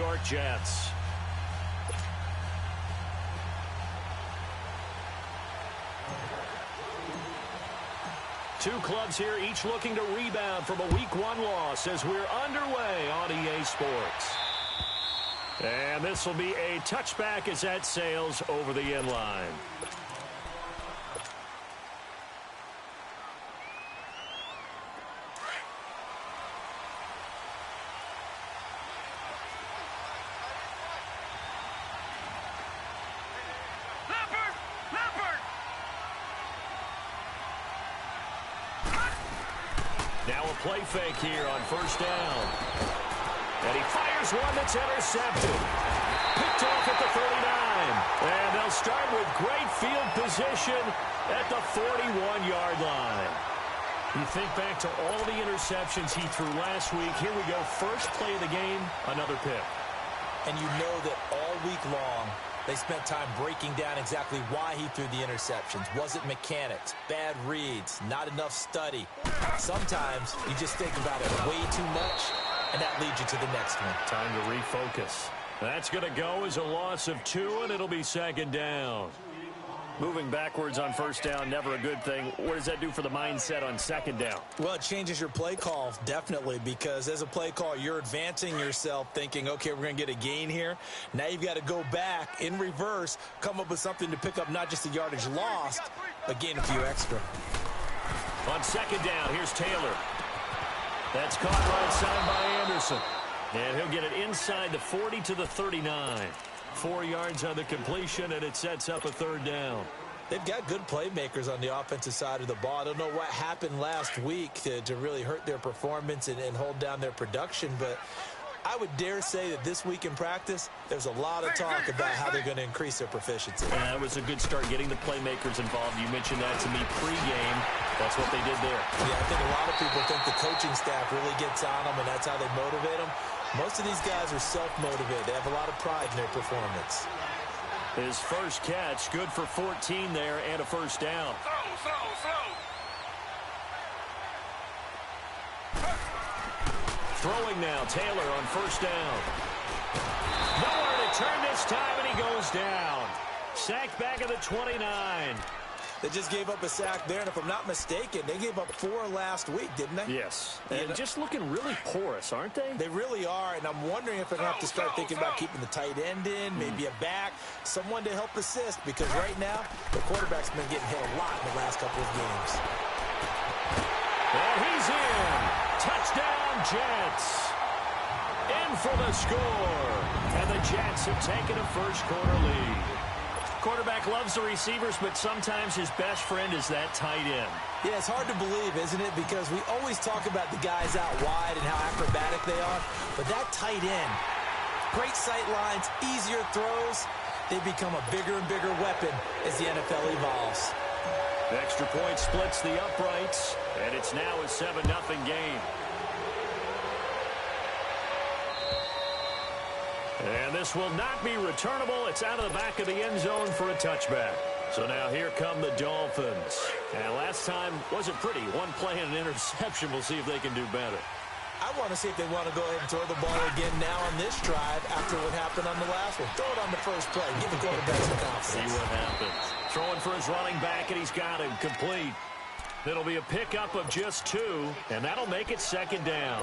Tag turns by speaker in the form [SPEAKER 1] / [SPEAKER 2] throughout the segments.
[SPEAKER 1] York Jets. Two clubs here, each looking to rebound from a Week 1 loss as we're underway on EA Sports. And this will be a touchback as that sails over the end line. Now a play fake here on first down. And he fires one that's intercepted. Picked off at the 39. And they'll start with great field position at the 41-yard line. You think back to all the interceptions he threw last week. Here we go. First play of the game, another pick.
[SPEAKER 2] And you know that all week long, they spent time breaking down exactly why he threw the interceptions. Was it mechanics, bad reads, not enough study? Sometimes you just think about it way too much, and that leads you to the next one.
[SPEAKER 1] Time to refocus. That's going to go as a loss of 2, and it'll be second down. Moving backwards on first down, never a good thing. What does that do for the mindset on second down?
[SPEAKER 2] Well, it changes your play call, definitely, because as a play call, you're advancing yourself thinking, okay, we're going to get a gain here. Now you've got to go back in reverse, come up with something to pick up not just the yardage lost, but gain a few extra.
[SPEAKER 1] On second down, here's Taylor. That's caught right side by Anderson. And he'll get it inside the 40 to the 39. 4 yards on the completion, and it sets up a third down.
[SPEAKER 2] They've got good playmakers on the offensive side of the ball. I don't know what happened last week to really hurt their performance and hold down their production, but I would dare say that this week in practice, there's a lot of talk about how they're going to increase their proficiency.
[SPEAKER 1] Yeah, that was a good start getting the playmakers involved. You mentioned that to me pregame. That's what they did there.
[SPEAKER 2] Yeah, I think a lot of people think the coaching staff really gets on them, and that's how they motivate them. Most of these guys are self-motivated. They have a lot of pride in their performance.
[SPEAKER 1] His first catch, good for 14 there and a first down. Throwing now, Taylor on first down. Nowhere to turn this time, and he goes down. Sacked back at the 29.
[SPEAKER 2] They just gave up a sack there, and if I'm not mistaken, they gave up 4 last week, didn't they?
[SPEAKER 1] Yes. And just looking really porous, aren't they?
[SPEAKER 2] They really are, and I'm wondering if they're going to have to start thinking about keeping the tight end in, maybe a back, someone to help assist, because right now, the quarterback's been getting hit a lot in the last couple of games.
[SPEAKER 1] And he's in. Touchdown, Jets. In for the score. And the Jets have taken a first-quarter lead. Quarterback loves the receivers, but sometimes his best friend is that tight end.
[SPEAKER 2] Yeah, it's hard to believe, isn't it? Because we always talk about the guys out wide and how acrobatic they are. But that tight end, great sight lines, easier throws, they become a bigger and bigger weapon as the NFL evolves.
[SPEAKER 1] The extra point splits the uprights, and it's now a 7-0 game. And this will not be returnable. It's out of the back of the end zone for a touchback. So now here come the Dolphins. And last time wasn't pretty. One play and an interception. We'll see if they can do better.
[SPEAKER 2] I want to see if they want to go ahead and throw the ball again now on this drive after what happened on the last one. Throw it on the first play. Give the quarterback some confidence.
[SPEAKER 1] See what happens. Throwing for his running back, and he's got him complete. It'll be a pickup of just 2, and that'll make it second down.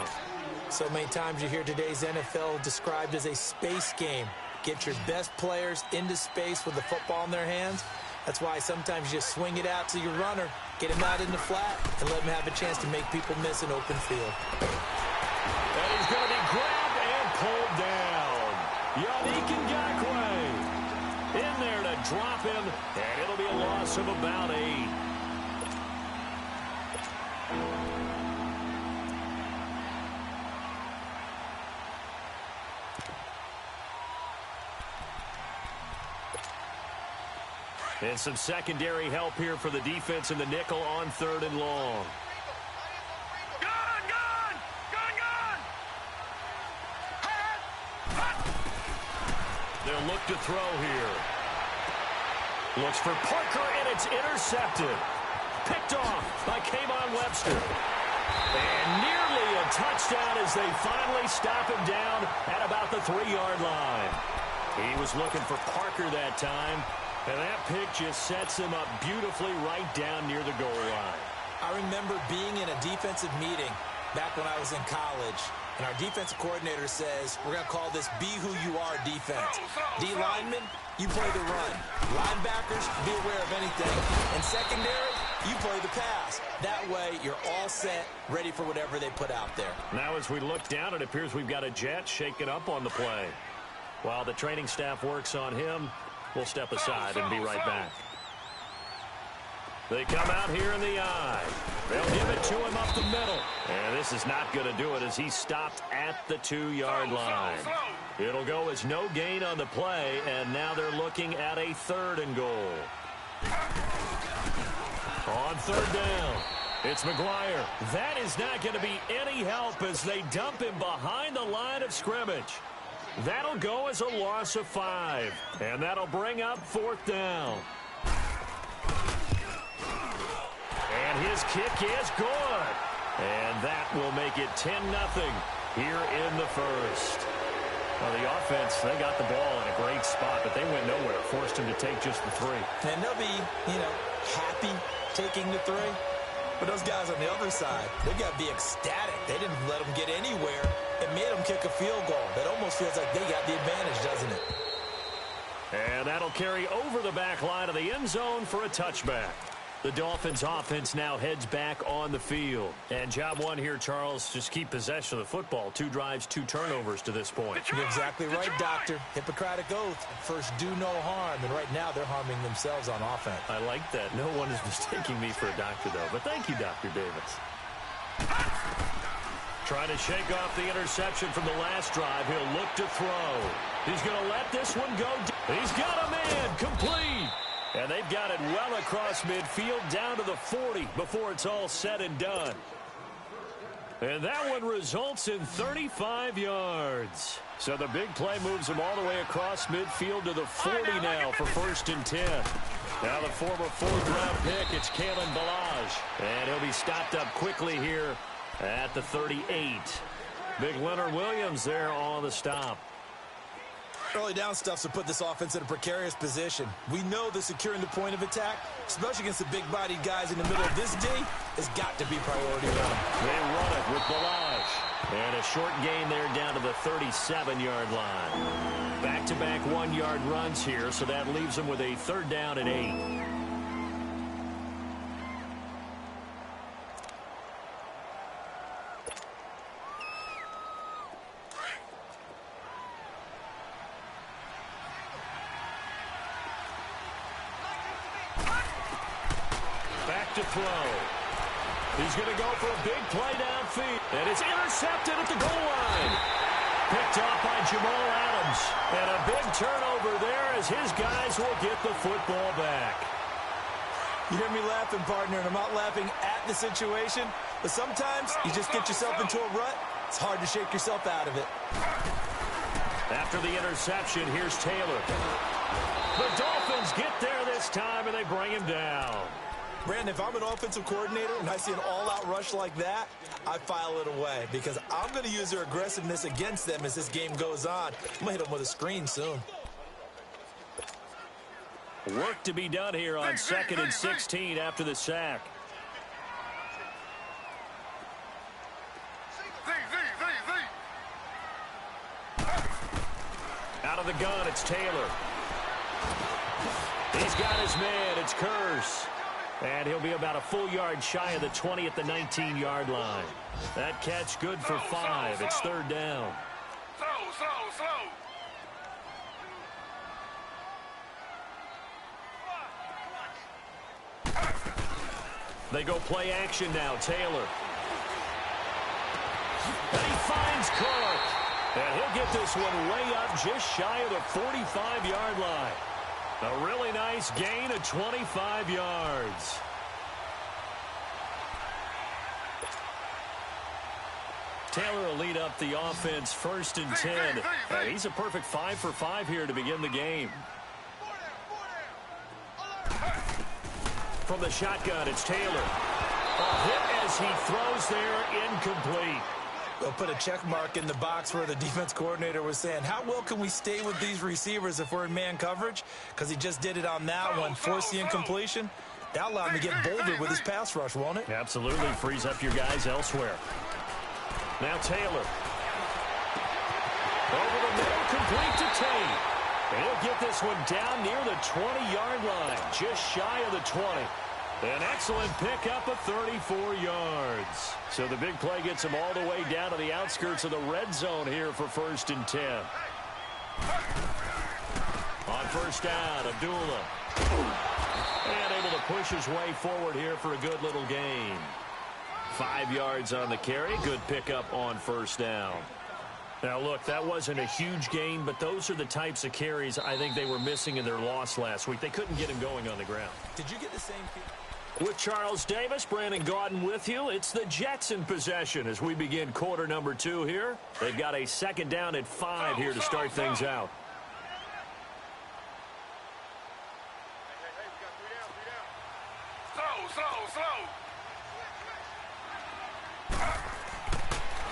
[SPEAKER 2] So many times you hear today's NFL described as a space game. Get your best players into space with the football in their hands. That's why sometimes you just swing it out to your runner, get him out in the flat, and let him have a chance to make people miss an open field.
[SPEAKER 1] And he's going to be grabbed and pulled down. Yannick Ngakoue in there to drop him, and it'll be a loss of about 8. And some secondary help here for the defense in the nickel on 3rd and long. They'll look to throw here. Looks for Parker, and it's intercepted. Picked off by Kayvon Webster. And nearly a a touchdown as they finally stop him down at about the 3-yard line. He was looking for Parker that time, and that pick just sets him up beautifully right down near the goal line.
[SPEAKER 2] I remember being in a defensive meeting back when I was in college, and our defensive coordinator says, we're going to call this Be Who You Are defense. D linemen, you play the run. Linebackers, be aware of anything. And secondary, you play the pass. That way, you're all set, ready for whatever they put out there.
[SPEAKER 1] Now as we look down, it appears we've got a jet shaken up on the play. While the training staff works on him, we'll step aside and be right back. They come out here in the eye. They'll give it to him up the middle. And this is not going to do it as he's stopped at the 2-yard line. It'll go as no gain on the play, and now they're looking at a 3rd and goal. On 3rd down, it's McGuire. That is not going to be any help as they dump him behind the line of scrimmage. That'll go as a loss of 5, and that'll bring up 4th down. And his kick is good. And that will make it 10-0 here in the first. Well, the offense, they got the ball in a great spot, but they went nowhere. Forced him to take just the 3.
[SPEAKER 2] And they'll be, happy taking the 3. But those guys on the other side, they've got to be ecstatic. They didn't let them get anywhere. It made them kick a field goal. That almost feels like they got the advantage, doesn't it?
[SPEAKER 1] And that'll carry over the back line of the end zone for a touchback. The Dolphins offense now heads back on the field. And job one here, Charles, just keep possession of the football. 2 drives, 2 turnovers to this point.
[SPEAKER 2] You're exactly right, Doctor. Hippocratic oath. First, do no harm. And right now, they're harming themselves on offense.
[SPEAKER 1] I like that. No one is mistaking me for a doctor, though. But thank you, Dr. Davis. Trying to shake off the interception from the last drive. He'll look to throw. He's going to let this one go. He's got a man. Complete. And they've got it well across midfield down to the 40 before it's all said and done. And that one results in 35 yards. So the big play moves him all the way across midfield to the 40 now for 1st and 10. Now the former 4th-round pick, it's Kalen Ballage. And he'll be stopped up quickly here at the 38. Big Leonard Williams there on the stop.
[SPEAKER 2] Early down stuffs will put this offense in a precarious position. We know that securing the point of attack, especially against the big-bodied guys in the middle of this D, has got to be priority 1.
[SPEAKER 1] They run it with Ballage. And a short gain there down to the 37-yard line. Back-to-back 1-yard runs here, so that leaves them with a 3rd down and 8. To throw. He's going to go for a big play downfield. And it's intercepted at the goal line. Picked off by Jamal Adams. And a big turnover there as his guys will get the football back.
[SPEAKER 2] You hear me laughing, partner, and I'm not laughing at the situation. But sometimes you just get yourself into a rut. It's hard to shake yourself out of it.
[SPEAKER 1] After the interception, here's Taylor. The Dolphins get there this time, and they bring him down.
[SPEAKER 2] Brandon, if I'm an offensive coordinator and I see an all-out rush like that, I file it away because I'm going to use their aggressiveness against them as this game goes on. I'm going to hit them with a screen soon.
[SPEAKER 1] Work to be done here on 2nd and 16 after the sack. Out of the gun, it's Taylor. He's got his man. It's Curse. And he'll be about a full yard shy of the 20 at the 19-yard line. That catch good for 5. It's 3rd down.
[SPEAKER 3] Slow.
[SPEAKER 1] They go play action now. Taylor. And he finds Cook. And he'll get this one way up just shy of the 45-yard line. A really nice gain of 25 yards. Taylor will lead up the offense 1st and 10. And he's a perfect 5 for 5 here to begin the game. From the shotgun, it's Taylor. A hit as he throws there, incomplete.
[SPEAKER 2] They'll put a check mark in the box where the defense coordinator was saying, how well can we stay with these receivers if we're in man coverage? Because he just did it on that one, force the incompletion. That'll allow him to get bolder with his pass rush, won't it?
[SPEAKER 1] Absolutely. Frees up your guys elsewhere. Now Taylor. Over the middle, complete to Tate. And he'll get this one down near the 20-yard line, just shy of the 20. An excellent pickup of 34 yards. So the big play gets him all the way down to the outskirts of the red zone here for 1st and 10. On 1st down, Abdullah. And able to push his way forward here for a good little gain. 5 yards on the carry. Good pickup on 1st down. Now, look, that wasn't a huge gain, but those are the types of carries I think they were missing in their loss last week. They couldn't get him going on the ground.
[SPEAKER 2] Did you get the same
[SPEAKER 1] With Charles Davis, Brandon Gaudin with you. It's the Jets in possession as we begin quarter number 2 here. They've got a 2nd down at 5 here to start things out.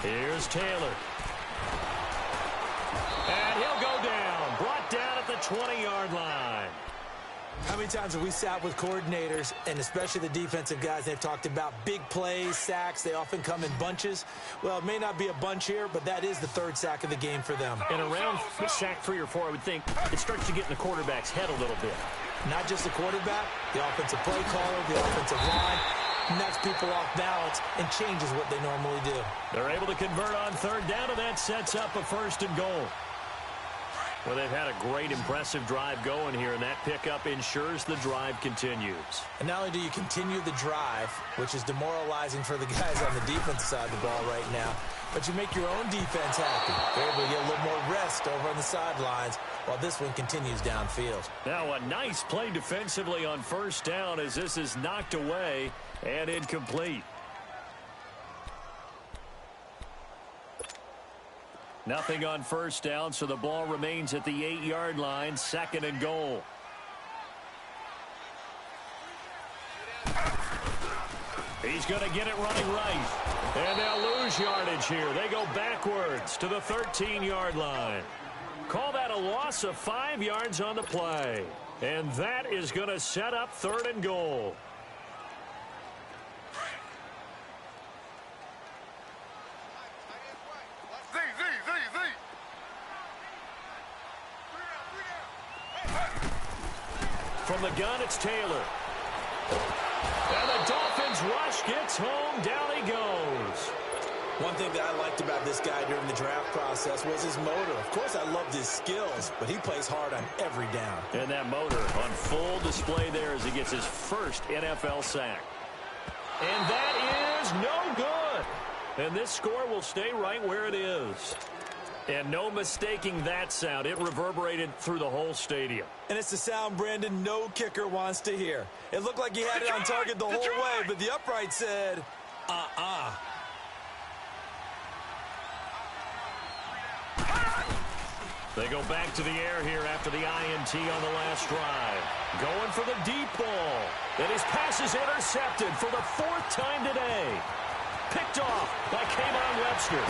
[SPEAKER 1] Here's Taylor. And he'll go down. Brought down at the 20-yard line.
[SPEAKER 2] How many times have we sat with coordinators, and especially the defensive guys, they've talked about big plays, sacks. They often come in bunches. Well, it may not be a bunch here, but that is the 3rd sack of the game for them.
[SPEAKER 1] And around sack 3 or 4, I would think it starts to get in the quarterback's head a little bit.
[SPEAKER 2] Not just the quarterback, the offensive play caller, the offensive line. Knocks people off balance and changes what they normally do.
[SPEAKER 1] They're able to convert on 3rd down, and that sets up a 1st and goal. Well, they've had a great, impressive drive going here, and that pickup ensures the drive continues.
[SPEAKER 2] And not only do you continue the drive, which is demoralizing for the guys on the defensive side of the ball right now, but you make your own defense happy. They're able to get a little more rest over on the sidelines while this one continues downfield.
[SPEAKER 1] Now a nice play defensively on 1st down as this is knocked away and incomplete. Nothing on 1st down, so the ball remains at the 8-yard line, 2nd and goal. He's going to get it running right. And they'll lose yardage here. They go backwards to the 13-yard line. Call that a loss of 5 yards on the play. And that is going to set up 3rd and goal. From the gun, it's Taylor. And the Dolphins rush gets home. Down he goes.
[SPEAKER 2] One thing that I liked about this guy during the draft process was his motor. Of course, I loved his skills, but he plays hard on every down.
[SPEAKER 1] And that motor on full display there as he gets his 1st NFL sack. And that is no good. And this score will stay right where it is. And no mistaking that sound. It reverberated through the whole stadium.
[SPEAKER 2] And it's the sound, Brandon, no kicker wants to hear. It looked like he had it on target the whole way, but the upright said,
[SPEAKER 1] They go back to the air here after the INT on the last drive. Going for the deep ball. And his pass is intercepted for the 4th time today. Picked off by K'Von Webster.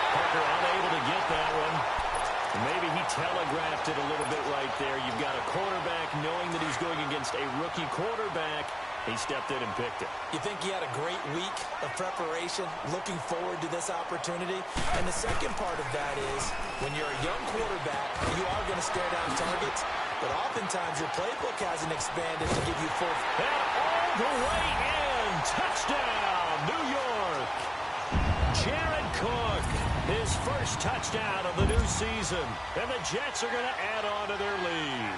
[SPEAKER 1] Parker unable to get that one. Maybe he telegraphed it a little bit right there. You've got a quarterback knowing that he's going against a rookie quarterback. He stepped in and picked it.
[SPEAKER 2] You think he had a great week of preparation, looking forward to this opportunity? And the second part of that is, when you're a young quarterback, you are going to stare down targets, but oftentimes your playbook hasn't expanded to give you full...
[SPEAKER 1] And all the way in! Touchdown, New York! Jared Cook, his 1st touchdown of the new season. And the Jets are going to add on to their lead.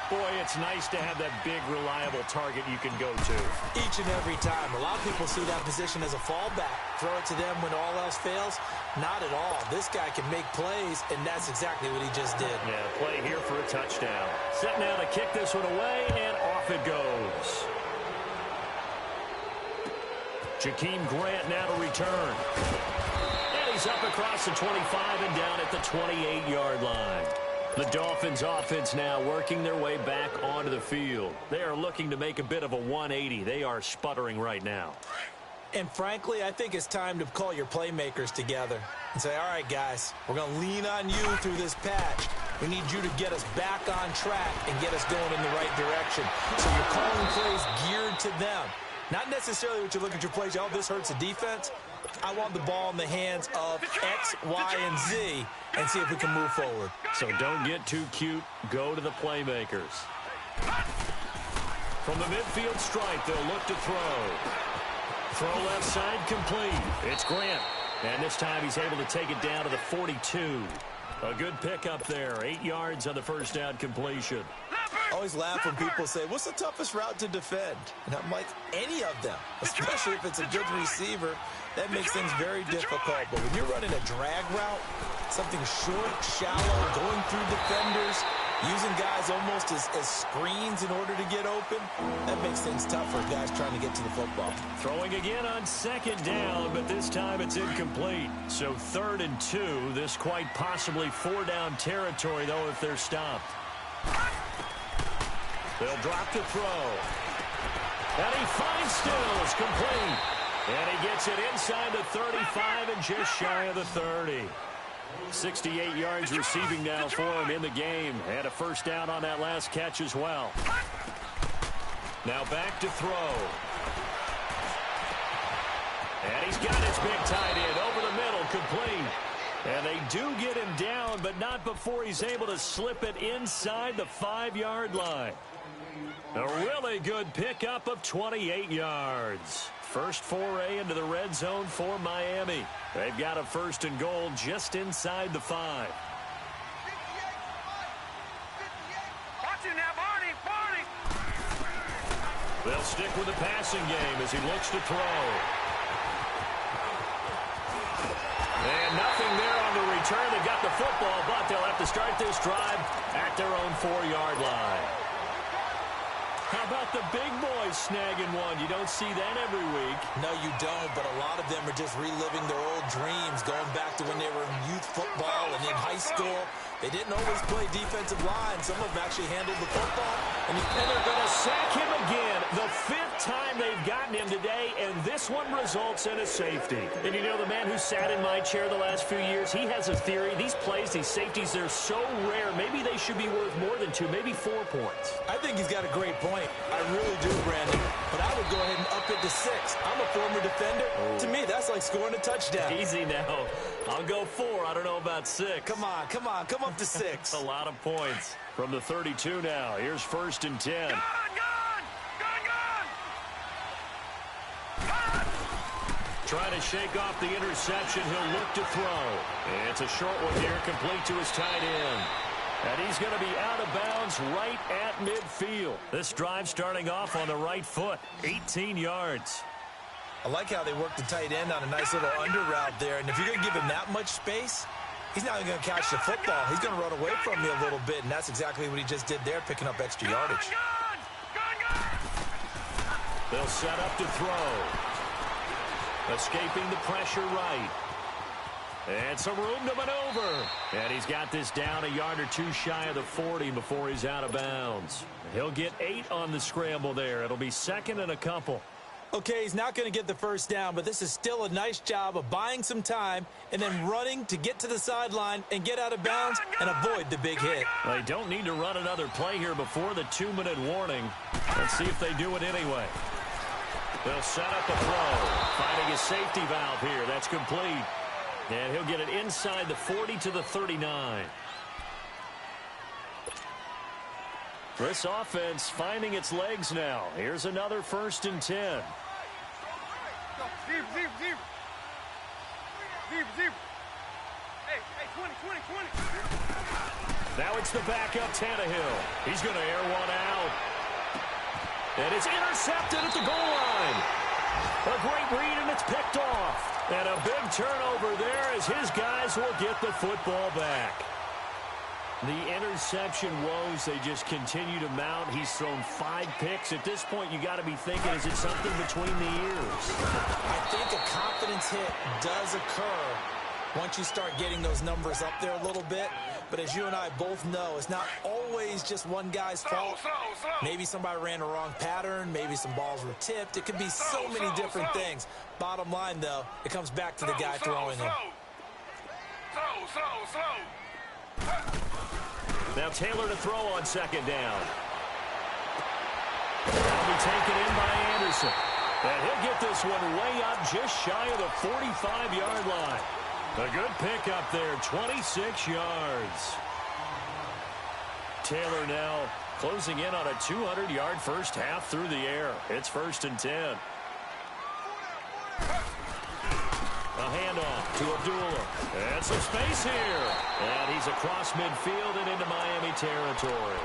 [SPEAKER 1] Boy, it's nice to have that big, reliable target you can go to.
[SPEAKER 2] Each and every time. A lot of people see that position as a fallback. Throw it to them when all else fails. Not at all. This guy can make plays, and that's exactly what he just did.
[SPEAKER 1] Yeah, play here for a touchdown. Set now to kick this one away, and off it goes. Jakeem Grant now to return. And he's up across the 25 and down at the 28-yard line. The Dolphins offense now working their way back onto the field. They are looking to make a bit of a 180. They are sputtering right now.
[SPEAKER 2] And frankly, I think it's time to call your playmakers together and say, all right, guys, we're going to lean on you through this patch. We need you to get us back on track and get us going in the right direction. So you're calling plays geared to them. Not necessarily what you look at your plays, oh, this hurts the defense. I want the ball in the hands of X, Y, and Z and see if we can move forward.
[SPEAKER 1] So don't get too cute. Go to the playmakers. From the midfield stripe, they'll look to throw. Throw left side complete. It's Grant. And this time he's able to take it down to the 42. A good pickup there. 8 yards on the first down completion.
[SPEAKER 2] I always laugh when people say, what's the toughest route to defend? And I'm like, any of them, especially if it's a good receiver. That makes things very difficult. But when you're running a drag route, something short, shallow, going through defenders, using guys almost as screens in order to get open, that makes things tough for guys trying to get to the football.
[SPEAKER 1] Throwing again on second down, but this time it's incomplete. So 3rd and 2. This quite possibly 4-down territory, though, if they're stopped. They'll drop to throw. And he finds Stills, complete. And he gets it inside the 35 and just shy of the 30. 68 yards receiving now for him in the game. And a first down on that last catch as well. Now back to throw. And he's got his big tight end over the middle, complete. And they do get him down, but not before he's able to slip it inside the 5-yard line. A really good pickup of 28 yards. First foray into the red zone for Miami. They've got a 1st and goal just inside the 5.
[SPEAKER 3] Watch it now, Barney.
[SPEAKER 1] They'll stick with the passing game as he looks to throw. And nothing there on the return. They've got the football, but they'll have to start this drive at their own 4-yard line. How about the big boys snagging one? You don't see that every week.
[SPEAKER 2] No, you don't, but a lot of them are just reliving their old dreams, going back to when they were in youth football and in high school. They didn't always play defensive line. Some of them actually handled the football. And
[SPEAKER 1] they're going to sack him again. The 5th time they've gotten him today, and this one results in a safety. And you know, the man who sat in my chair the last few years, he has a theory. These plays, these safeties, they're so rare. Maybe they should be worth more than 2, maybe 4 points.
[SPEAKER 2] I think he's got a great point. I really do, Brandon. But I would go ahead and up it to 6. I'm a former defender. Oh. To me, that's like scoring a touchdown.
[SPEAKER 1] Easy now. I'll go 4. I don't know about 6.
[SPEAKER 2] Come on. Come up to 6.
[SPEAKER 1] A lot of points. From the 32 now. Here's 1st and 10.
[SPEAKER 3] Gone!
[SPEAKER 1] Trying to shake off the interception. He'll look to throw. And it's a short one here, complete to his tight end. And he's going to be out of bounds right at midfield. This drive starting off on the right foot. 18 yards.
[SPEAKER 2] I like how they work the tight end on a nice little under route there. And if you're going to give him that much space, he's not even going to catch the football. He's going to run away from me a little bit, and that's exactly what he just did there, picking up extra yardage.
[SPEAKER 1] They'll set up to throw. Escaping the pressure right. And some room to maneuver. And he's got this down a yard or 2 shy of the 40 before he's out of bounds. He'll get 8 on the scramble there. It'll be 2nd and a couple.
[SPEAKER 2] Okay, he's not going to get the first down, but this is still a nice job of buying some time and then running to get to the sideline and get out of bounds and avoid the big hit.
[SPEAKER 1] They don't need to run another play here before the 2-minute warning. Let's see if they do it anyway. They'll set up a throw. Finding a safety valve here. That's complete. And he'll get it inside the 40 to the 39. This offense finding its legs now. Here's another 1st and 10.
[SPEAKER 3] Deep. Hey, 20.
[SPEAKER 1] Now it's the backup Tannehill. He's going to air one out. And it's intercepted at the goal line. A great read, and it's picked off. And a big turnover there as his guys will get the football back. The interception woes, they just continue to mount. He's thrown 5 picks. At this point, you got to be thinking, is it something between the ears?
[SPEAKER 2] I think a confidence hit does occur once you start getting those numbers up there a little bit. But as you and I both know, it's not always just one guy's fault. Maybe somebody ran the wrong pattern. Maybe some balls were tipped. It could be so many different things. Bottom line, though, it comes back to the guy throwing them.
[SPEAKER 1] Now Taylor to throw on second down. That'll be taken in by Anderson. And he'll get this one way up just shy of the 45-yard line. A good pickup there, 26 yards. Taylor now closing in on a 200-yard first half through the air. It's 1st and 10. A handoff to Abdullah. And some space here. And he's across midfield and into Miami territory.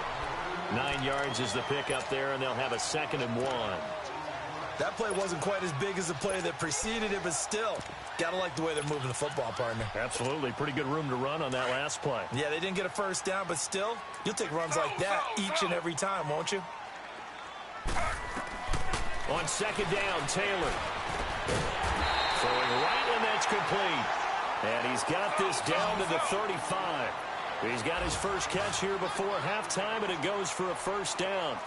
[SPEAKER 1] 9 yards is the pickup there, and they'll have a 2nd and 1.
[SPEAKER 2] That play wasn't quite as big as the play that preceded it, but still, gotta like the way they're moving the football, partner.
[SPEAKER 1] Absolutely. Pretty good room to run on that last play.
[SPEAKER 2] Yeah, they didn't get a first down, but still, you'll take runs like that each and every time, won't you?
[SPEAKER 1] On second down, Taylor. Throwing right, and that's complete. And he's got this down to the 35. He's got his first catch here before halftime, and it goes for a first down.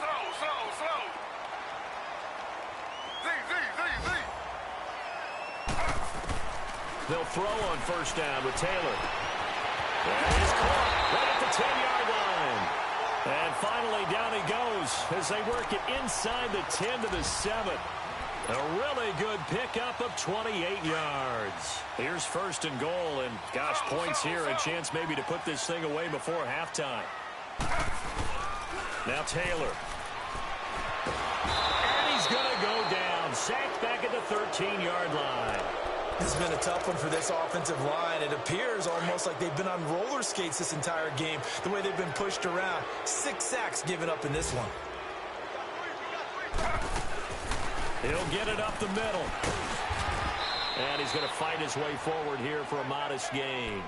[SPEAKER 1] They'll throw on first down with Taylor. And he's caught right at the 10-yard line. And finally down he goes as they work it inside the 10 to the 7. A really good pickup of 28 yards. Here's 1st and goal, and gosh, points here, a chance maybe to put this thing away before halftime. Now Taylor. And he's going to go down. Sacked back at the 13-yard line.
[SPEAKER 2] This has been a tough one for this offensive line. It appears almost like they've been on roller skates this entire game, the way they've been pushed around. 6 sacks given up in this one.
[SPEAKER 1] He'll get it up the middle. And he's going to fight his way forward here for a modest gain.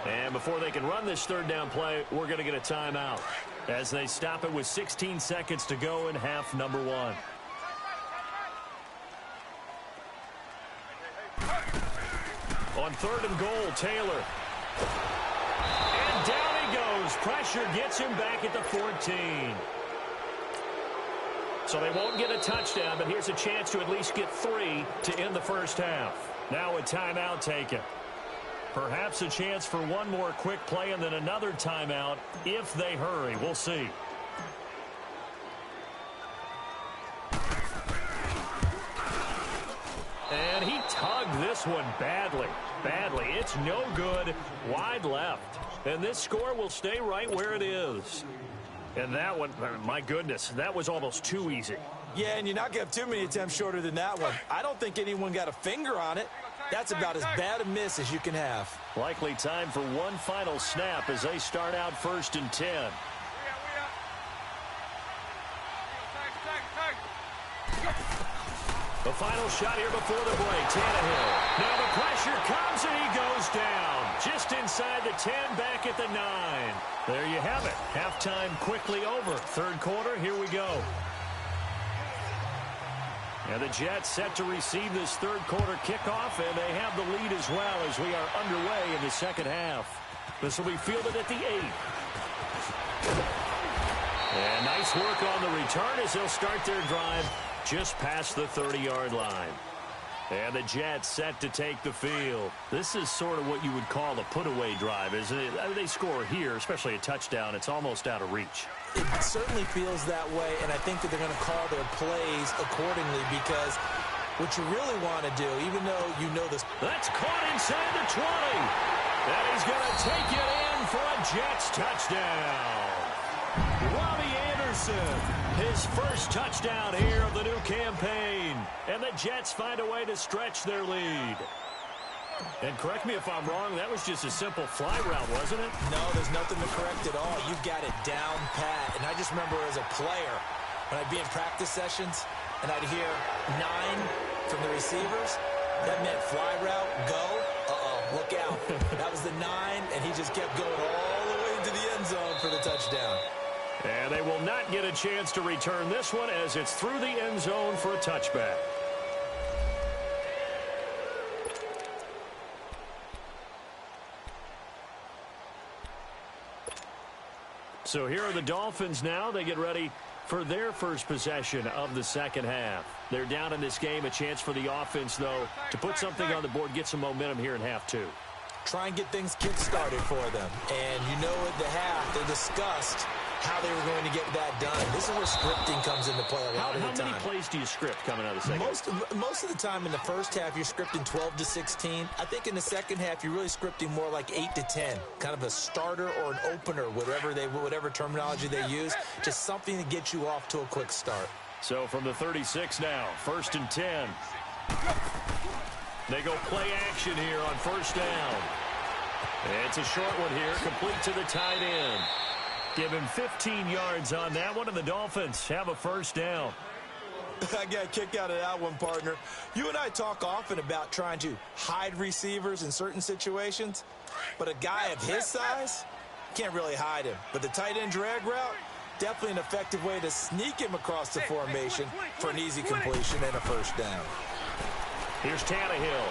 [SPEAKER 1] And before they can run this 3rd down play, we're going to get a timeout as they stop it with 16 seconds to go in half number 1. On 3rd and goal, Taylor. And down he goes. Pressure gets him back at the 14. So they won't get a touchdown, but here's a chance to at least get 3 to end the first half. Now a timeout taken. Perhaps a chance for one more quick play and then another timeout if they hurry. We'll see. And he tugged this one badly. It's no good. Wide left. And this score will stay right where it is. And that one, my goodness, that was almost too easy.
[SPEAKER 2] Yeah, and you're not going to have too many attempts shorter than that one. I don't think anyone got a finger on it. That's about as bad a miss as you can have. Likely
[SPEAKER 1] time for one final snap as they start out 1st and 10. The final shot here before the break. Tannehill. Now the pressure comes and he goes down. Just inside the 10, back at the 9. There you have it. Halftime quickly over. 3rd quarter, here we go. And the Jets set to receive this 3rd quarter kickoff, and they have the lead as well as we are underway in the 2nd half. This will be fielded at the 8. And nice work on the return as they'll start their drive just past the 30-yard line. And the Jets set to take the field. This is sort of what you would call a put-away drive, isn't it? I mean, they score here, especially a touchdown. It's almost out of reach.
[SPEAKER 2] It certainly feels that way, and I think that they're going to call their plays accordingly because what you really want to do, even though you know this.
[SPEAKER 1] That's caught inside the 20. And he's going to take it in for a Jets touchdown. Robbie Anderson, his first touchdown here of the new campaign. And the Jets find a way to stretch their lead. And correct me if I'm wrong, that was just a simple fly route, wasn't it?
[SPEAKER 2] No, there's nothing to correct at all. You've got it down pat. And I just remember as a player, when I'd be in practice sessions, and I'd hear 9 from the receivers, that meant fly route, go. Look out. That was the 9, and he just kept going all the way into the end zone for the touchdown.
[SPEAKER 1] And they will not get a chance to return this one as it's through the end zone for a touchback. So here are the Dolphins now. They get ready for their first possession of the second half. They're down in this game. A chance for the offense, though, to put something on the board, get some momentum here in half two.
[SPEAKER 2] Try and get things kick-started for them. And you know at the half, they discussed how they were going to get that done. This is where scripting comes into play a lot of the time.
[SPEAKER 1] How many plays do you script coming out of the second?
[SPEAKER 2] Most of the time in the first half, you're scripting 12 to 16. I think in the second half, you're really scripting more like 8 to 10. Kind of a starter or an opener, whatever terminology they use. Just something to get you off to a quick start.
[SPEAKER 1] So from the 36 now, 1st and 10. They go play action here on first down. It's a short one here, complete to the tight end. Give him 15 yards on that one, and the Dolphins have a first down.
[SPEAKER 2] I got a kick out of that one, partner. You and I talk often about trying to hide receivers in certain situations, but a guy of his size can't really hide him. But the tight end drag route, definitely an effective way to sneak him across the formation for an easy completion and a first down.
[SPEAKER 1] Here's Tannehill.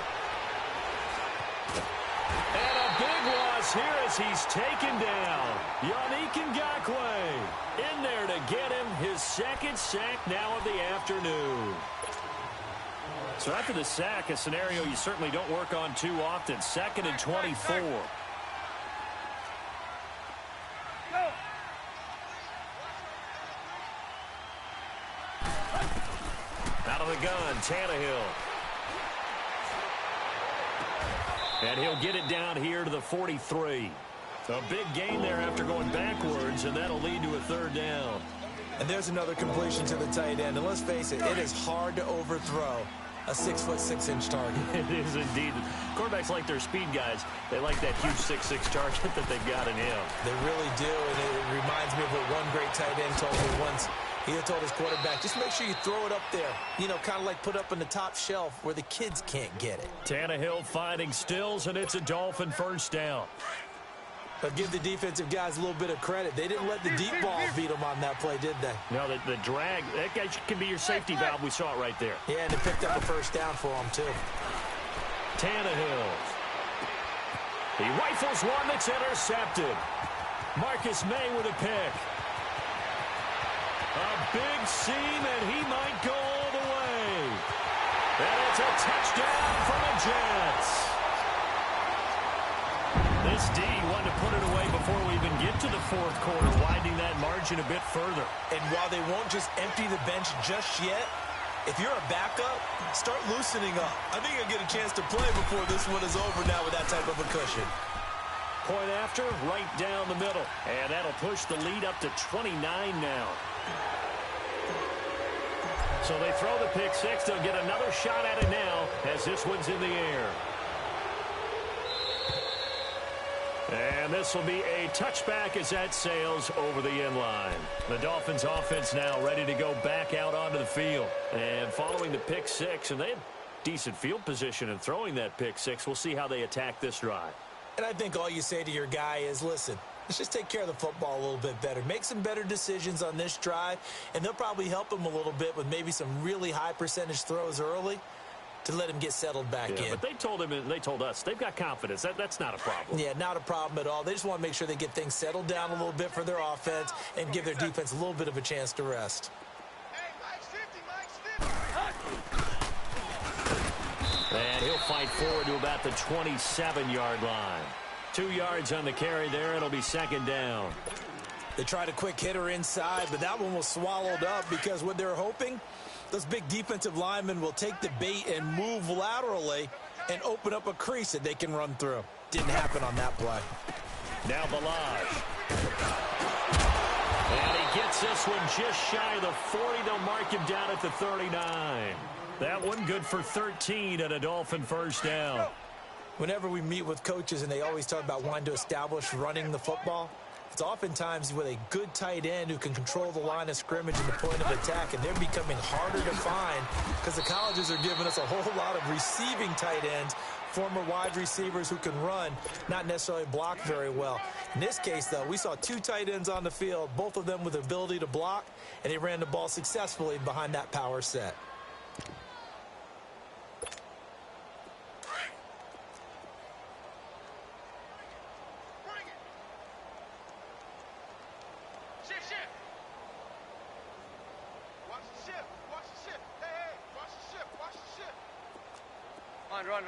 [SPEAKER 1] And a big loss here as he's taken down. Yannick Ngakoue in there to get him his second sack now of the afternoon. So after the sack, a scenario you certainly don't work on too often. 2nd and 24. Out of the gun, Tannehill. And he'll get it down here to the 43. A big gain there after going backwards, and that'll lead to a third down.
[SPEAKER 2] And there's another completion to the tight end. And let's face it, it is hard to overthrow a 6'6" target.
[SPEAKER 1] It is indeed. Quarterbacks like their speed guys. They like that huge 6'6" target that they've got in him.
[SPEAKER 2] They really do, and it reminds me of what one great tight end told me once. He had told his quarterback, just make sure you throw it up there. You know, kind of like put up on the top shelf where the kids can't get it.
[SPEAKER 1] Tannehill finding Stills, and it's a Dolphin first down.
[SPEAKER 2] But give the defensive guys a little bit of credit. They didn't let the deep ball beat them on that play, did they?
[SPEAKER 1] No, the drag, that guy can be your safety valve. We saw it right there.
[SPEAKER 2] Yeah, and it picked up a first down for him, too.
[SPEAKER 1] Tannehill. He rifles one that's intercepted. Marcus May with a pick. A big seam, and he might go all the way. And it's a touchdown for the Jets. This D wanted to put it away before we even get to the fourth quarter, widening that margin a bit further.
[SPEAKER 2] And while they won't just empty the bench just yet, if you're a backup, start loosening up. I think you'll get a chance to play before this one is over now with that type of a cushion.
[SPEAKER 1] Point after, right down the middle. And that'll push the lead up to 29 now. So they throw the pick six. They'll get another shot at it now as this one's in the air. And this will be a touchback as that sails over the end line. The Dolphins offense now ready to go back out onto the field. And following the pick six, and they have decent field position in throwing that pick six. We'll see how they attack this drive.
[SPEAKER 2] And I think all you say to your guy is, listen, let's just take care of the football a little bit better. Make some better decisions on this drive, and they'll probably help him a little bit with maybe some really high percentage throws early to let him get settled back in.
[SPEAKER 1] But they told him and they told us they've got confidence. That's not a problem.
[SPEAKER 2] Yeah, not a problem at all. They just want to make sure they get things settled down a little bit for their offense and give their defense a little bit of a chance to rest.
[SPEAKER 1] And he'll fight forward to about the 27-yard line. 2 yards on the carry there. It'll be second down.
[SPEAKER 2] They tried a quick hitter inside, but that one was swallowed up because what they're hoping, those big defensive linemen will take the bait and move laterally and open up a crease that they can run through. Didn't happen on that play.
[SPEAKER 1] Now Balaj. And he gets this one just shy of the 40. They'll mark him down at the 39. That one good for 13 and a Dolphin first down.
[SPEAKER 2] Whenever we meet with coaches and they always talk about wanting to establish running the football, it's oftentimes with a good tight end who can control the line of scrimmage and the point of attack, and they're becoming harder to find because the colleges are giving us a whole lot of receiving tight ends, former wide receivers who can run, not necessarily block very well. In this case, though, we saw 2 tight ends on the field, both of them with the ability to block, and they ran the ball successfully behind that power set.
[SPEAKER 3] Run.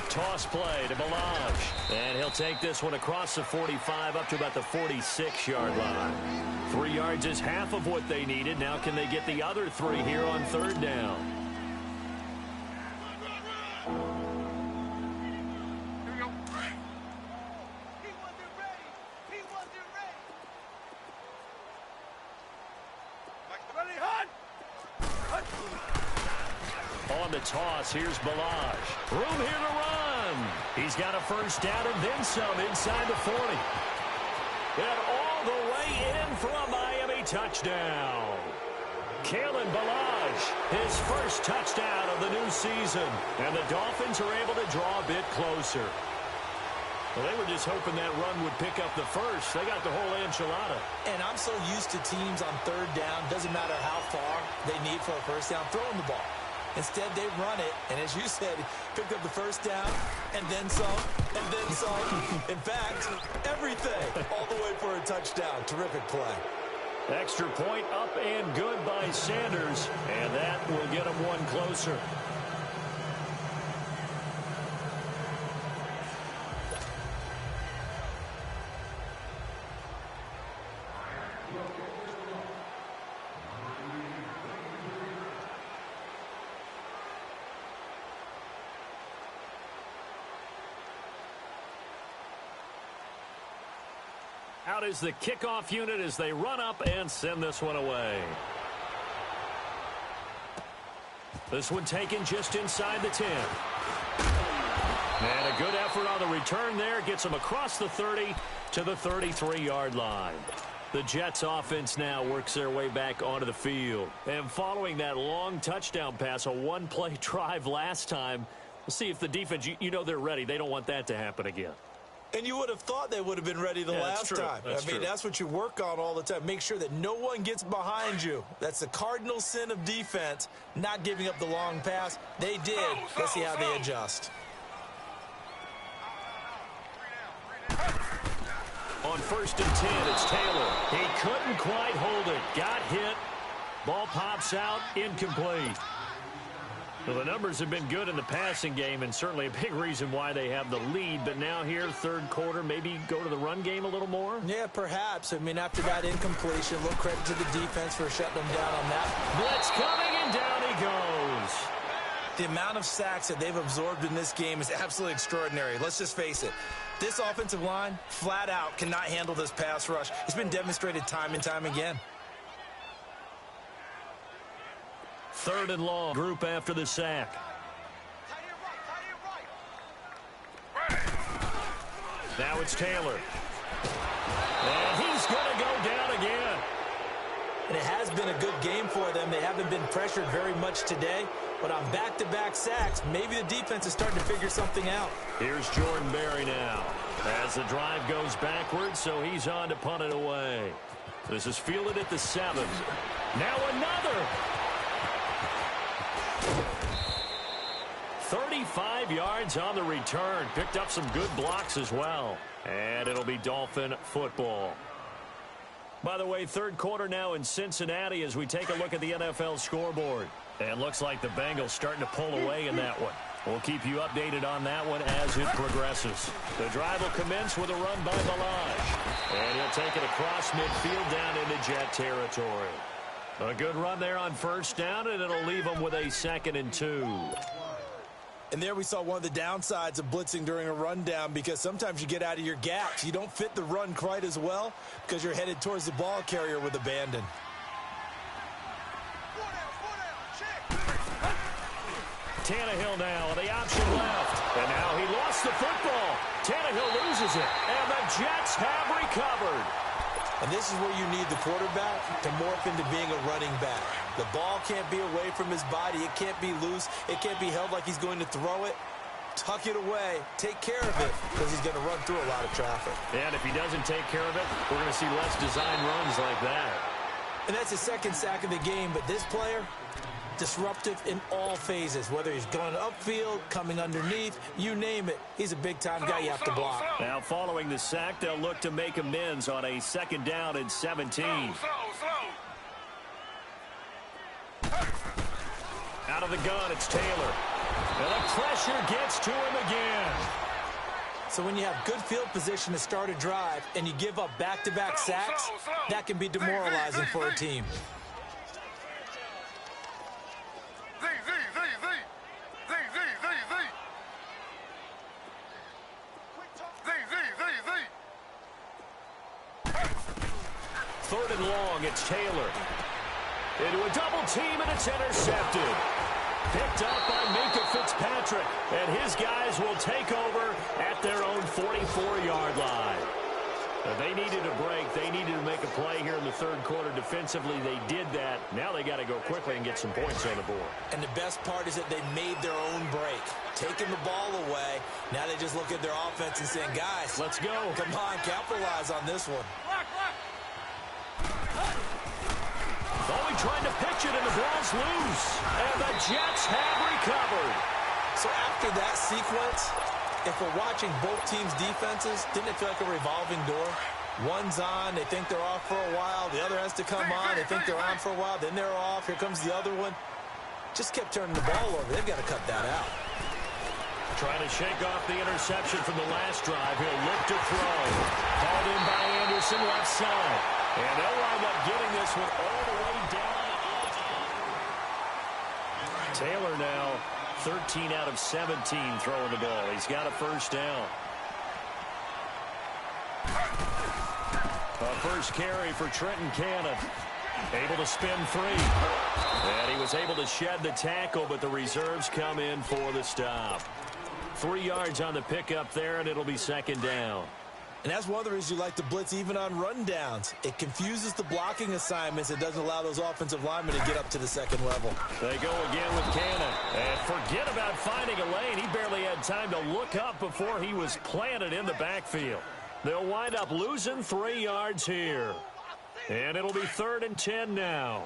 [SPEAKER 1] Toss play to EbaLLn4Jrock's. And he'll take this one across the 45 up to about the 46-yard line. 3 yards is half of what they needed. Now can they get the other 3 here on third down?
[SPEAKER 3] Here we go. Ready, hunt!
[SPEAKER 1] On the toss, here's EbaLLn4Jrock's. Room here to run. He's got a first down and then some inside the 40. And all the way in for a Miami touchdown. EbaLLn4Jrock's, his first touchdown of the new season. And the Dolphins are able to draw a bit closer. Well, they were just hoping that run would pick up the first. They got the whole enchilada.
[SPEAKER 2] And I'm so used to teams on third down, doesn't matter how far they need for a first down, throwing the ball. Instead, they run it, and as you said, picked up the first down, and then some, and then some. In fact, everything, all the way for a touchdown. Terrific play.
[SPEAKER 1] Extra point up and good by Sanders, and that will get them one closer. Out is the kickoff unit as they run up and send this one away. This one taken just inside the 10. And a good effort on the return there. Gets them across the 30 to the 33-yard line. The Jets offense now works their way back onto the field. And following that long touchdown pass, a one-play drive last time, we'll see if the defense, you know they're ready. They don't want that to happen again.
[SPEAKER 2] And you would have thought they would have been ready the last time. I mean, that's what you work on all the time. Make sure that no one gets behind you. That's the cardinal sin of defense, not giving up the long pass. They did. Let's see how they adjust.
[SPEAKER 1] On 1st and 10, it's Taylor. He couldn't quite hold it. Got hit. Ball pops out. Incomplete. Well, the numbers have been good in the passing game, and certainly a big reason why they have the lead. But now here, third quarter, maybe go to the run game a little more?
[SPEAKER 2] Yeah, perhaps. I mean, after that incompletion, a little credit to the defense for shutting them down on that.
[SPEAKER 1] Blitz coming, and down he goes.
[SPEAKER 2] The amount of sacks that they've absorbed in this game is absolutely extraordinary. Let's just face it. This offensive line, flat out, cannot handle this pass rush. It's been demonstrated time and time again.
[SPEAKER 1] 3rd and long. Group after the sack. Now it's Taylor. And he's going to go down again.
[SPEAKER 2] And it has been a good game for them. They haven't been pressured very much today. But on back-to-back sacks, maybe the defense is starting to figure something out.
[SPEAKER 1] Here's Jordan Berry now. As the drive goes backwards, so he's on to punt it away. This is fielded at the 7. Now another. 35 yards on the return. Picked up some good blocks as well. And it'll be Dolphin football. By the way, third quarter now in Cincinnati as we take a look at the NFL scoreboard. And looks like the Bengals starting to pull away in that one. We'll keep you updated on that one as it progresses. The drive will commence with a run by EbaLLn4Jrock's. And he'll take it across midfield down into Jet territory. A good run there on first down, and it'll leave them with a 2nd and 2.
[SPEAKER 2] And there we saw one of the downsides of blitzing during a rundown, because sometimes you get out of your gaps. You don't fit the run quite as well because you're headed towards the ball carrier with abandon.
[SPEAKER 1] Tannehill now on the option left. And now he lost the football. Tannehill loses it. And the Jets have recovered.
[SPEAKER 2] And this is where you need the quarterback to morph into being a running back. The ball can't be away from his body. It can't be loose. It can't be held like he's going to throw it. Tuck it away. Take care of it, because he's going to run through a lot of traffic.
[SPEAKER 1] And if he doesn't take care of it, we're going to see less design runs like that.
[SPEAKER 2] And that's his 2nd sack of the game. But this player, disruptive in all phases, whether he's going upfield, coming underneath, you name it. He's a big-time guy you have to block.
[SPEAKER 1] Now, following the sack, they'll look to make amends on a 2nd down and 17. Out out of the gun, it's Taylor. And the pressure gets to him again.
[SPEAKER 2] So when you have good field position to start a drive and you give up back-to-back sacks, that can be demoralizing for a team.
[SPEAKER 1] Third and long, it's Taylor. Into a double team, and it's intercepted. Picked up by Minkah Fitzpatrick, and his guys will take over at their own 44-yard line. They needed a break. They needed to make a play here in the third quarter. Defensively, they did that. Now they got to go quickly and get some points on the board.
[SPEAKER 2] And the best part is that they made their own break. Taking the ball away, now they just look at their offense and saying, guys,
[SPEAKER 1] let's go.
[SPEAKER 2] Come on, capitalize on this one.
[SPEAKER 1] Only trying to pitch it, and the ball's loose. And the Jets have recovered.
[SPEAKER 2] So after that sequence, if we're watching both teams' defenses, didn't it feel like a revolving door? One's on, they think they're off for a while. The other has to come on, they think they're on for a while. Then they're off, here comes the other one. Just kept turning the ball over. They've got to cut that out.
[SPEAKER 1] Trying to shake off the interception from the last drive. He'll look to throw. Called in by Anderson, left side. And they'll wind up getting this one all the way down. Taylor now 13 out of 17 throwing the ball. He's got a first down. A first carry for Trenton Cannon. Able to spin free. And he was able to shed the tackle, but the reserves come in for the stop. 3 yards on the pickup there, and it'll be second down.
[SPEAKER 2] And that's one of the reasons you like to blitz even on rundowns. It confuses the blocking assignments. It doesn't allow those offensive linemen to get up to the second level.
[SPEAKER 1] They go again with Cannon. And forget about finding a lane. He barely had time to look up before he was planted in the backfield. They'll wind up losing 3 yards here. And it'll be 3rd and 10 now.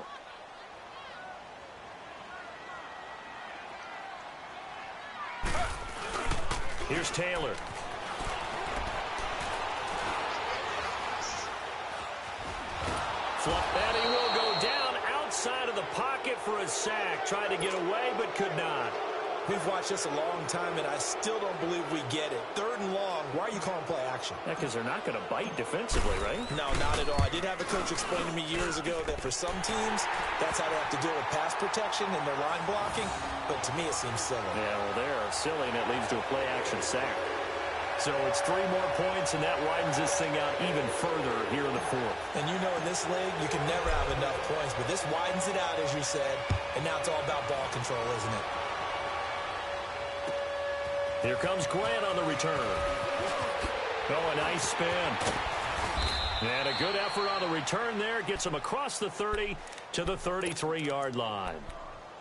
[SPEAKER 1] Here's Taylor. And he will go down outside of the pocket for a sack. Tried to get away, but could not.
[SPEAKER 2] We've watched this a long time, and I still don't believe we get it. 3rd and long. Why are you calling play action?
[SPEAKER 1] Yeah, because they're not going to bite defensively, right?
[SPEAKER 2] No, not at all. I did have a coach explain to me years ago that for some teams, that's how they have to deal with pass protection and their line blocking. But to me, it seems silly.
[SPEAKER 1] Yeah, well, they're silly, and it leads to a play action sack. So it's 3 more points, and that widens this thing out even further here in the 4th.
[SPEAKER 2] And you know in this league, you can never have enough points, but this widens it out, as you said, and now it's all about ball control, isn't it?
[SPEAKER 1] Here comes Grant on the return. Oh, a nice spin. And a good effort on the return there. Gets him across the 30 to the 33-yard line.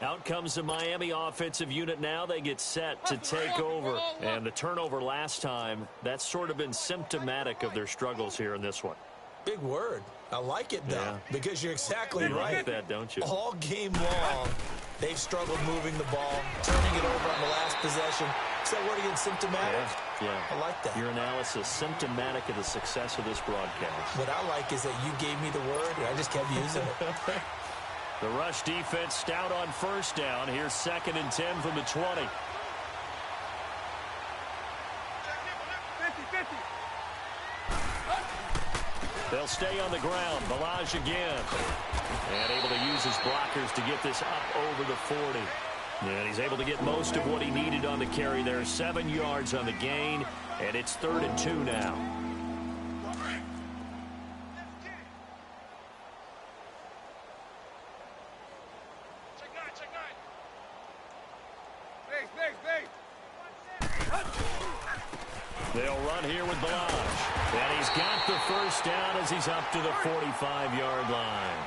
[SPEAKER 1] Out comes the Miami offensive unit now. They get set to take over. And the turnover last time, that's sort of been symptomatic of their struggles here in this one.
[SPEAKER 2] Big word. I like it, though, because you're exactly
[SPEAKER 1] you
[SPEAKER 2] right.
[SPEAKER 1] like that, don't you?
[SPEAKER 2] All game long, they've struggled moving the ball, turning it over on the last possession. Is that word again, symptomatic?
[SPEAKER 1] Yeah.
[SPEAKER 2] I like that.
[SPEAKER 1] Your analysis, symptomatic of the success of this broadcast.
[SPEAKER 2] What I like is that you gave me the word, and I just kept using it.
[SPEAKER 1] The rush defense stout on first down. Here's 2nd and 10 from the 20.
[SPEAKER 3] 50-50.
[SPEAKER 1] They'll stay on the ground. Balaj again. And able to use his blockers to get this up over the 40. And he's able to get most of what he needed on the carry there. 7 yards on the gain. And it's 3rd and 2 now. They'll run here with Balaj. And he's got the first down as he's up to the 45-yard line.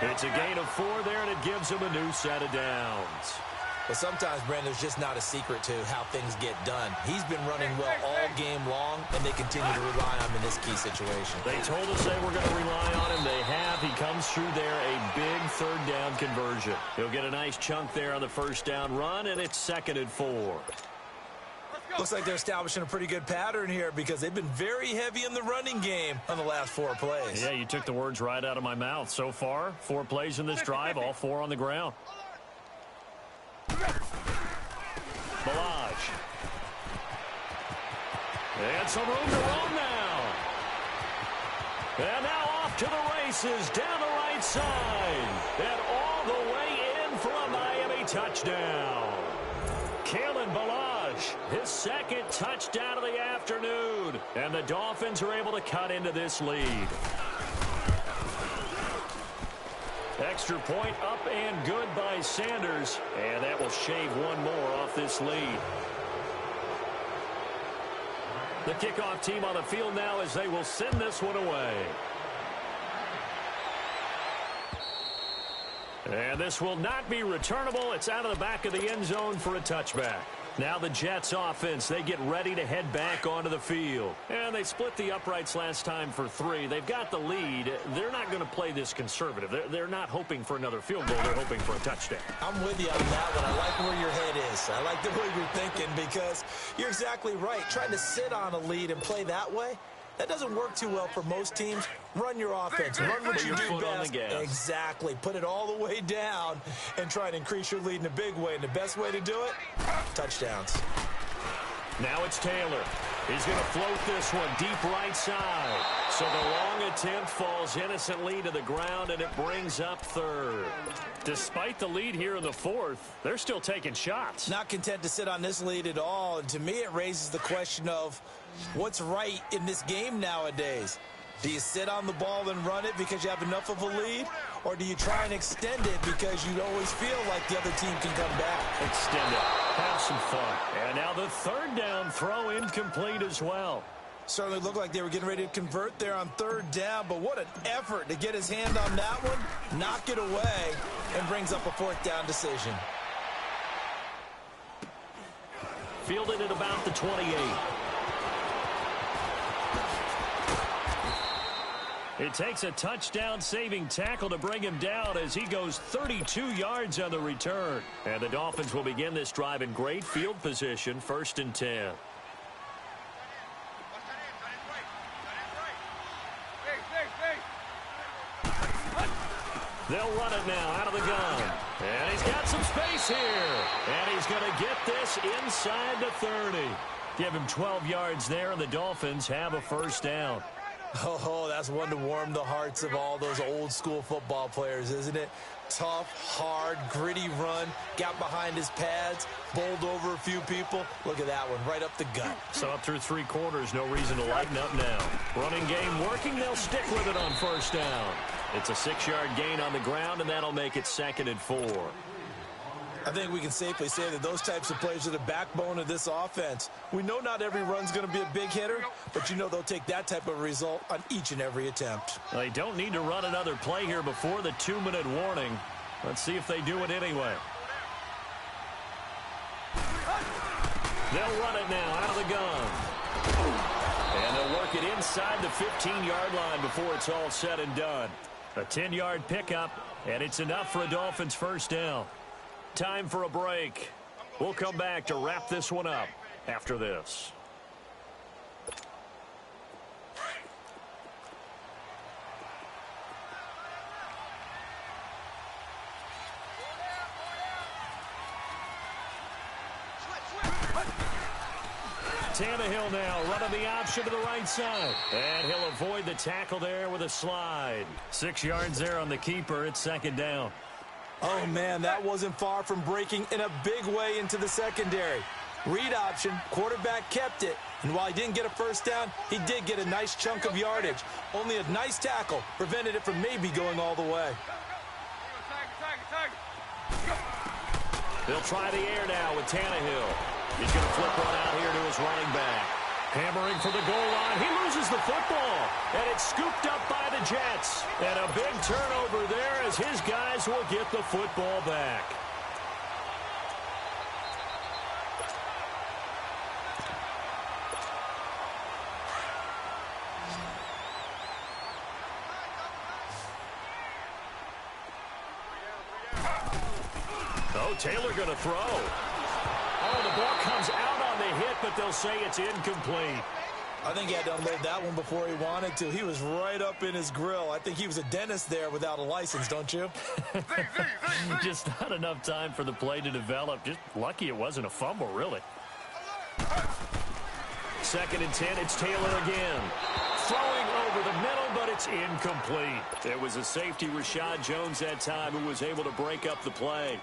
[SPEAKER 1] It's a gain of 4 there, and it gives him a new set of downs.
[SPEAKER 2] But sometimes, Brandon, there's just not a secret to how things get done. He's been running well all game long, and they continue to rely on him in this key situation.
[SPEAKER 1] They told us they were going to rely on him. They have. He comes through there, a big 3rd down conversion. He'll get a nice chunk there on the first down run, and it's 2nd and 4.
[SPEAKER 2] Looks like they're establishing a pretty good pattern here because they've been very heavy in the running game on the last 4 plays.
[SPEAKER 1] Yeah, you took the words right out of my mouth. So far, 4 plays in this drive, all 4 on the ground. EbaLLn4Jrock's. And some room to roam now. And now off to the races down the right side. And all the way in for a Miami touchdown. EbaLLn4Jrock's, his second touchdown of the afternoon. And the Dolphins are able to cut into this lead. Extra point up and good by Sanders. And that will shave one more off this lead. The kickoff team on the field now as they will send this one away. And this will not be returnable. It's out of the back of the end zone for a touchback. Now the Jets offense, they get ready to head back onto the field. And they split the uprights last time for 3. They've got the lead. They're not going to play this conservative. They're not hoping for another field goal. They're hoping for a touchdown.
[SPEAKER 2] I'm with you on that one. I like where your head is. I like the way you're thinking because you're exactly right. Trying to sit on a lead and play that way, that doesn't work too well for most teams. Run your offense. Run what you do best. Exactly. Put it all the way down and try and increase your lead in a big way. And the best way to do it, touchdowns.
[SPEAKER 1] Now it's Taylor. He's going to float this one deep right side. So the long attempt falls innocently to the ground, and it brings up third. Despite the lead here in the fourth, they're still taking shots.
[SPEAKER 2] Not content to sit on this lead at all. And to me, it raises the question of what's right in this game nowadays. Do you sit on the ball and run it because you have enough of a lead? Or do you try and extend it because you always feel like the other team can come back?
[SPEAKER 1] Extend it. Have some fun. And now the third down throw incomplete as well.
[SPEAKER 2] Certainly looked like they were getting ready to convert there on third down, but what an effort to get his hand on that one, knock it away, and brings up a fourth down decision.
[SPEAKER 1] Fielded at about the 28. It takes a touchdown-saving tackle to bring him down as he goes 32 yards on the return. And the Dolphins will begin this drive in great field position, 1st and 10. They'll run it now out of the gun. And he's got some space here. And he's going to get this inside the 30. Give him 12 yards there, and the Dolphins have a first down.
[SPEAKER 2] Oh, that's one to warm the hearts of all those old-school football players, isn't it? Tough, hard, gritty run, got behind his pads, bowled over a few people. Look at that one, right up the gut.
[SPEAKER 1] So up through 3 quarters, no reason to lighten up now. Running game working, they'll stick with it on first down. It's a 6-yard gain on the ground, and that'll make it 2nd and 4.
[SPEAKER 2] I think we can safely say that those types of plays are the backbone of this offense. We know not every run's going to be a big hitter, but you know they'll take that type of result on each and every attempt.
[SPEAKER 1] They don't need to run another play here before the 2-minute warning. Let's see if they do it anyway. They'll run it now out of the gun. And they'll work it inside the 15-yard line before it's all said and done. A 10-yard pickup, and it's enough for a Dolphins first down. Time for a break. We'll come back to wrap this one up after this. Tannehill now running the option to the right side. And he'll avoid the tackle there with a slide. 6 yards there on the keeper. It's 2nd down.
[SPEAKER 2] Oh, man, that wasn't far from breaking in a big way into the secondary. Read option, quarterback kept it. And while he didn't get a first down, he did get a nice chunk of yardage. Only a nice tackle prevented it from maybe going all the way.
[SPEAKER 1] They'll try the air now with Tannehill. He's going to flip one out here to his running back. Hammering for the goal line. He loses the football. And it's scooped up by the Jets. And a big turnover there as his guys will get the football back. Oh, Taylor going to throw. Oh, the ball comes out on the hit, but they'll say it's incomplete.
[SPEAKER 2] I think he had to unload that one before he wanted to. He was right up in his grill. I think he was a dentist there without a license, don't you?
[SPEAKER 1] Just not enough time for the play to develop. Just lucky it wasn't a fumble, really. 2nd and 10, it's Taylor again. Throwing over the middle, but it's incomplete. It was a safety, Rashad Jones, that time, who was able to break up the play.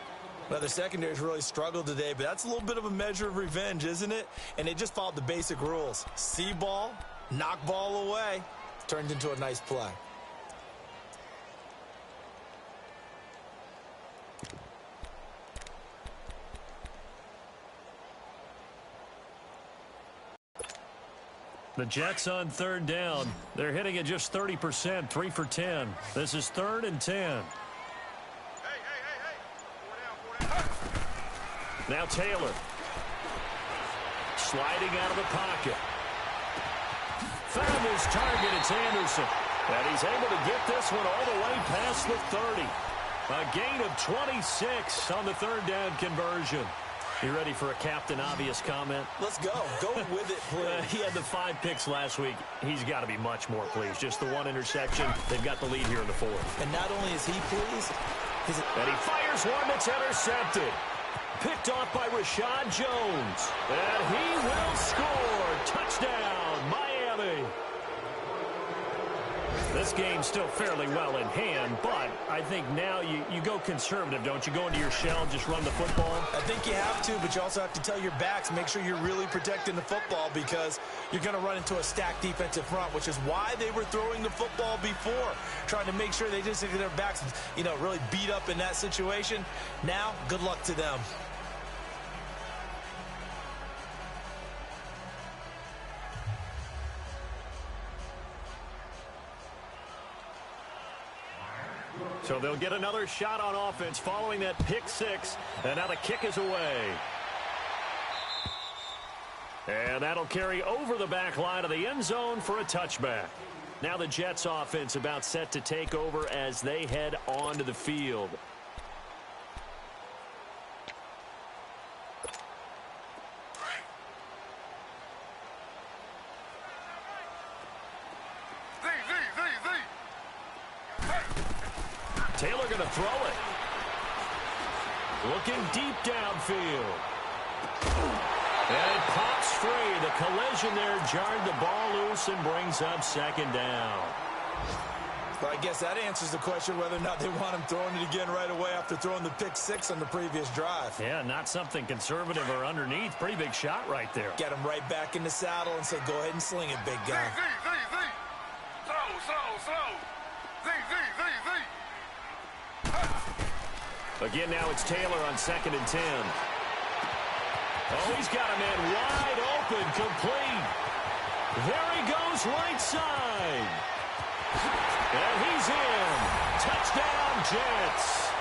[SPEAKER 2] Well, the secondary's really struggled today, but that's a little bit of a measure of revenge, isn't it? And they just followed the basic rules. See ball, knock ball away. Turned into a nice play.
[SPEAKER 1] The Jets on 3rd down. They're hitting at just 30%, 3 for 10. This is 3rd and 10. Now Taylor. Sliding out of the pocket. Found his target, it's Anderson. And he's able to get this one all the way past the 30. A gain of 26 on the 3rd down conversion. You ready for a Captain Obvious comment?
[SPEAKER 2] Let's go. Go with it, please.
[SPEAKER 1] He had the 5 picks last week. He's got to be much more pleased. Just the 1 interception. They've got the lead here in the 4th.
[SPEAKER 2] And not only is he pleased,
[SPEAKER 1] and he fires one that's intercepted. Picked off by Rashad Jones. And he will score. Touchdown, Miami. This game's still fairly well in hand, but I think now you go conservative, don't you? Go into your shell and just run the football?
[SPEAKER 2] I think you have to, but you also have to tell your backs, make sure you're really protecting the football because you're going to run into a stacked defensive front, which is why they were throwing the football before, trying to make sure they just get their backs, really beat up in that situation. Now, good luck to them.
[SPEAKER 1] So they'll get another shot on offense following that pick 6. And now the kick is away. And that'll carry over the back line of the end zone for a touchback. Now the Jets offense about set to take over as they head onto the field. Taylor going to throw it. Looking deep downfield. And it pops free. The collision there jarred the ball loose and brings up 2nd down.
[SPEAKER 2] Well, I guess that answers the question whether or not they want him throwing it again right away after throwing the pick 6 on the previous drive.
[SPEAKER 1] Yeah, not something conservative or underneath. Pretty big shot right there.
[SPEAKER 2] Get him right back in the saddle and say, go ahead and sling it, big guy.
[SPEAKER 1] Again, now it's Taylor on 2nd and 10. Oh, he's got a man wide open, complete. There he goes, right side. And he's in. Touchdown, Jets.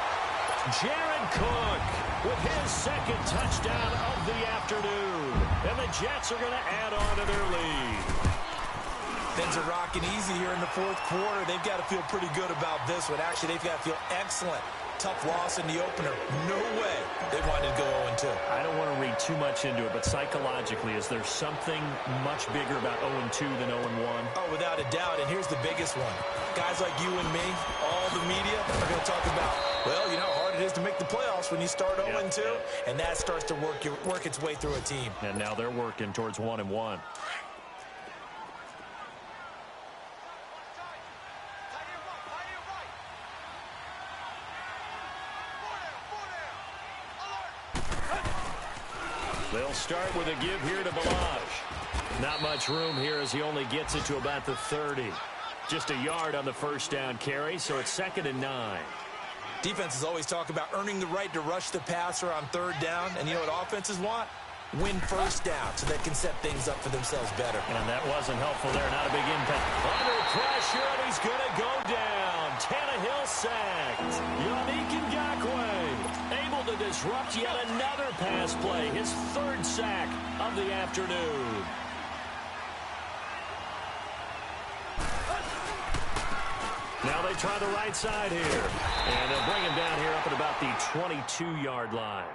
[SPEAKER 1] Jared Cook with his 2nd touchdown of the afternoon. And the Jets are going to add on to their lead.
[SPEAKER 2] Things are rocking easy here in the 4th quarter. They've got to feel pretty good about this one. Actually, they've got to feel excellent. Tough loss in the opener. No way they wanted to go 0-2.
[SPEAKER 1] I don't want to read too much into it, but psychologically, is there something much bigger about 0-2 than 0-1?
[SPEAKER 2] Oh, without a doubt, and here's the biggest one. Guys like you and me, all the media, are going to talk about, well, you know how hard it is to make the playoffs when you start 0-2, and that starts to work its way through a team.
[SPEAKER 1] And now they're working towards 1-1. They'll start with a give here to EbaLLn4Jrock's. Not much room here as he only gets it to about the 30. Just a yard on the 1st down carry, so it's 2nd and 9.
[SPEAKER 2] Defenses always talk about earning the right to rush the passer on 3rd down, and you know what offenses want? Win 1st down so they can set things up for themselves better.
[SPEAKER 1] And that wasn't helpful there. Not a big impact. Under pressure, and he's going to go down. Tannehill sacked. Yannick Ngakoue able to disrupt yet another pass play. His 3rd sack of the afternoon. Now they try the right side here. And they'll bring him down here up at about the 22-yard line.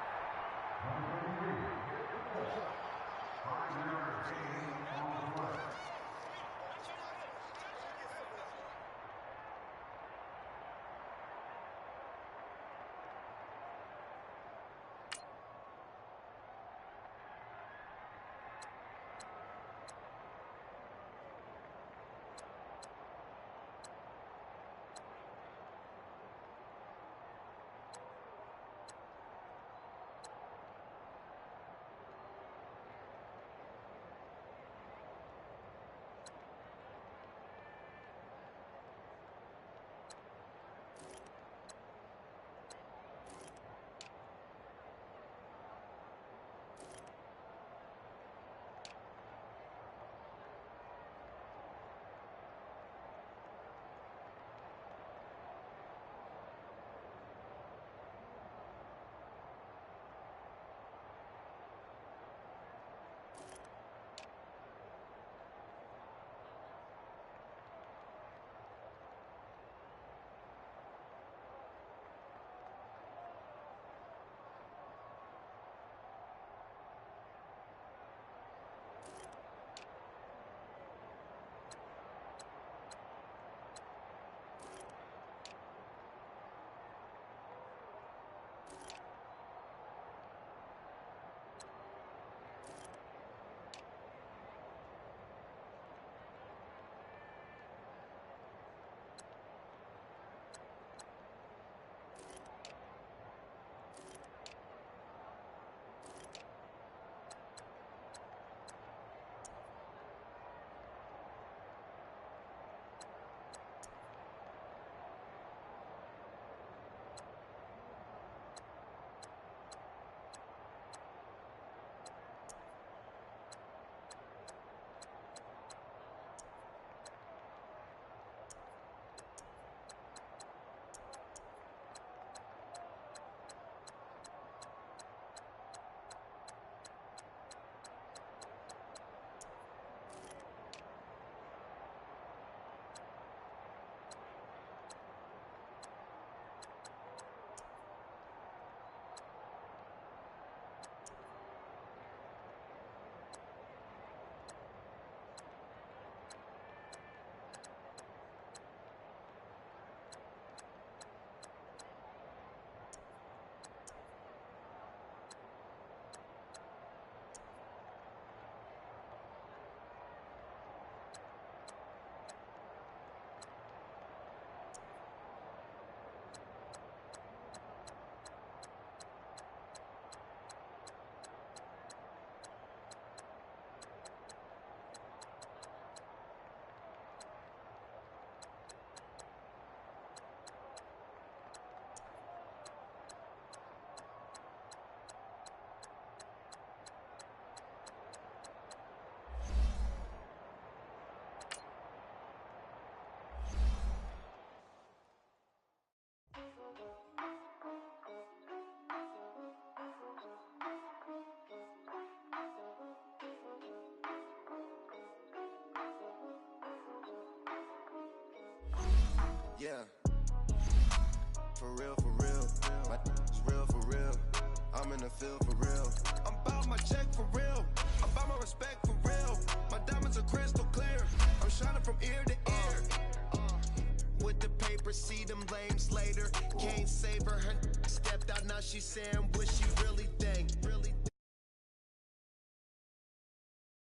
[SPEAKER 4] for real, for real. My is real for real. I'm in the field for real. I'm about my check for real. I'm about my respect for real. My diamonds are crystal clear. I'm shining from ear to ear. With the paper, see them lames later. Can't save her. Her stepped out, now she's saying what she really think.